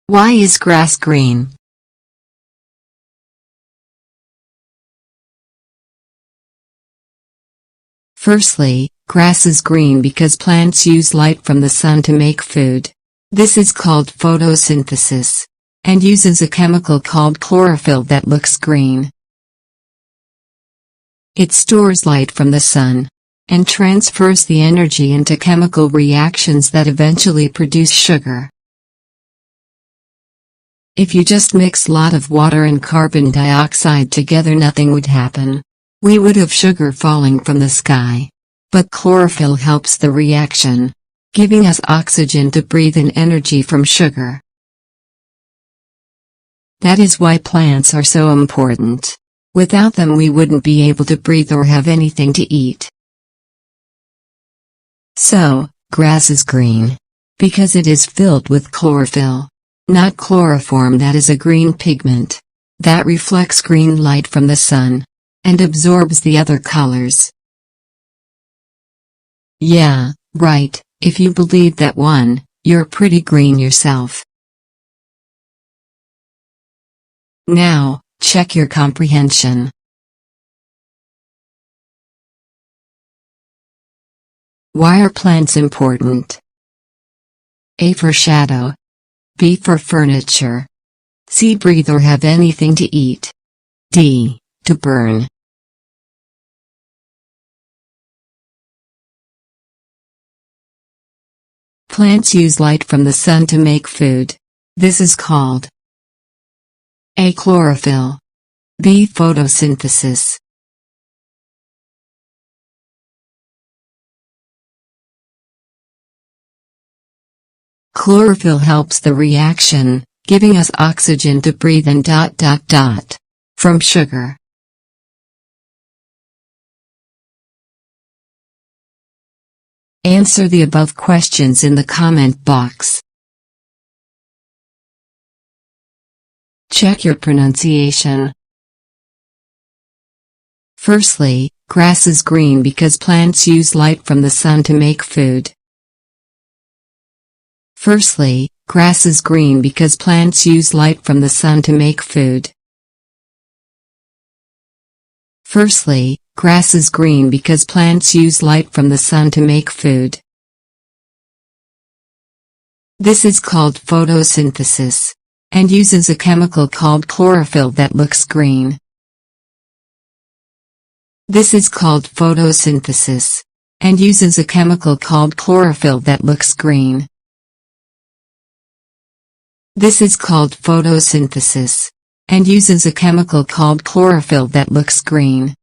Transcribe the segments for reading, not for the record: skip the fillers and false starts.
Why is grass green? Firstly, grass is green because plants use light from the sun to make food. This is called photosynthesis, and uses a chemical called chlorophyll that looks green. It stores light from the sun, and transfers the energy into chemical reactions that eventually produce sugar. If you just mix a lot of water and carbon dioxide together, nothing would happen. We would have sugar falling from the sky. But chlorophyll helps the reaction, giving us oxygen to breathe and energy from sugar. That is why plants are so important. Without them we wouldn't be able to breathe or have anything to eat. So, grass is green because it is filled with chlorophyll, not chloroform, that is a green pigment that reflects green light from the sun and absorbs the other colors. Yeah, right, if you believe that one, you're pretty green yourself. Now, check your comprehension. Why are plants important? A for shadow. B for furniture. C breathe or have anything to eat. D to burn. Plants use light from the sun to make food. This is called A. Chlorophyll. B. Photosynthesis. Chlorophyll helps the reaction, giving us oxygen to breathe and ... from sugar. Answer the above questions in the comment box. Check your pronunciation. Firstly, grass is green because plants use light from the sun to make food. Firstly, grass is green because plants use light from the sun to make food. Firstly, grass is green because plants use light from the sun to make food. This is called photosynthesis, and uses a chemical called chlorophyll that looks green. This is called photosynthesis, and uses a chemical called chlorophyll that looks green. This is called photosynthesis, and uses a chemical called chlorophyll that looks green.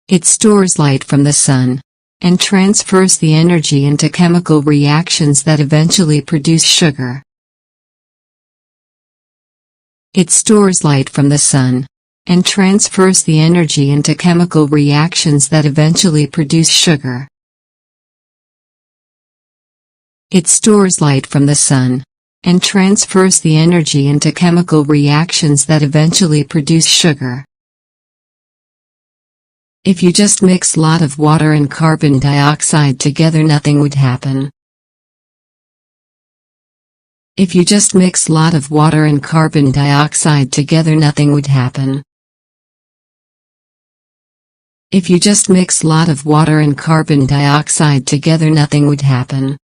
It stores light from the sun, and transfers the energy into chemical reactions that eventually produce sugar. It stores light from the sun, and transfers the energy into chemical reactions that eventually produce sugar. It stores light from the sun, and transfers the energy into chemical reactions that eventually produce sugar. If you just mix a lot of water and carbon dioxide together, nothing would happen. If you just mix a lot of water and carbon dioxide together, nothing would happen. If you just mix a lot of water and carbon dioxide together, nothing would happen.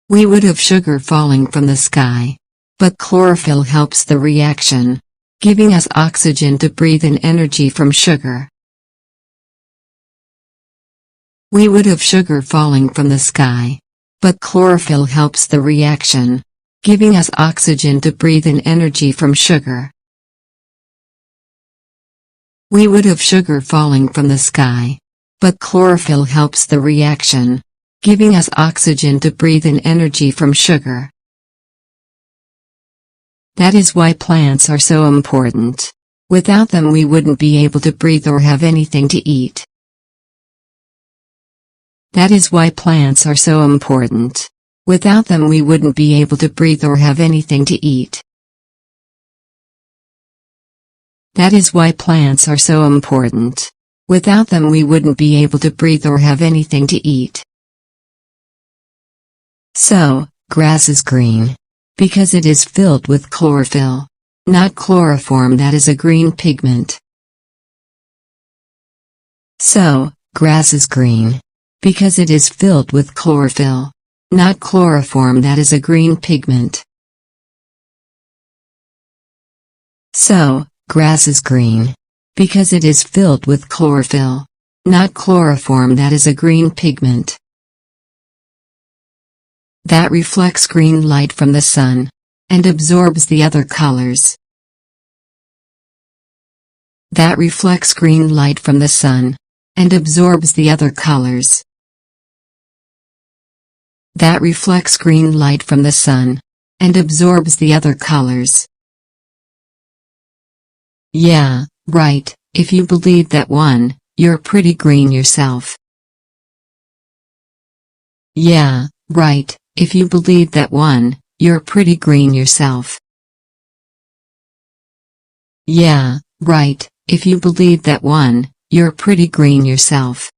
We would have sugar falling from the sky. But chlorophyll helps the reaction, giving us oxygen to breathe and energy from sugar. We would have sugar falling from the sky. But chlorophyll helps the reaction, giving us oxygen to breathe and energy from sugar. We would have sugar falling from the sky. But chlorophyll helps the reaction, giving us oxygen to breathe and energy from sugar. That is why plants are so important. Without them we wouldn't be able to breathe or have anything to eat. That is why plants are so important. Without them we wouldn't be able to breathe or have anything to eat. That is why plants are so important. Without them we wouldn't be able to breathe or have anything to eat. So, grass is green. Because it is filled with chlorophyll. Not chloroform, that is a green pigment. So, grass is green. Because it is filled with chlorophyll. Not chloroform, that is a green pigment. So, grass is green. Because it is filled with chlorophyll. Not chloroform, that is a green pigment. That reflects green light from the sun. And absorbs the other colors. That reflects green light from the sun. And absorbs the other colors. That reflects green light from the sun. And absorbs the other colors. Yeah, right, if you believe that one, you're pretty green yourself. Yeah, right, if you believe that one, you're pretty green yourself. Yeah, right, if you believe that one, you're pretty green yourself.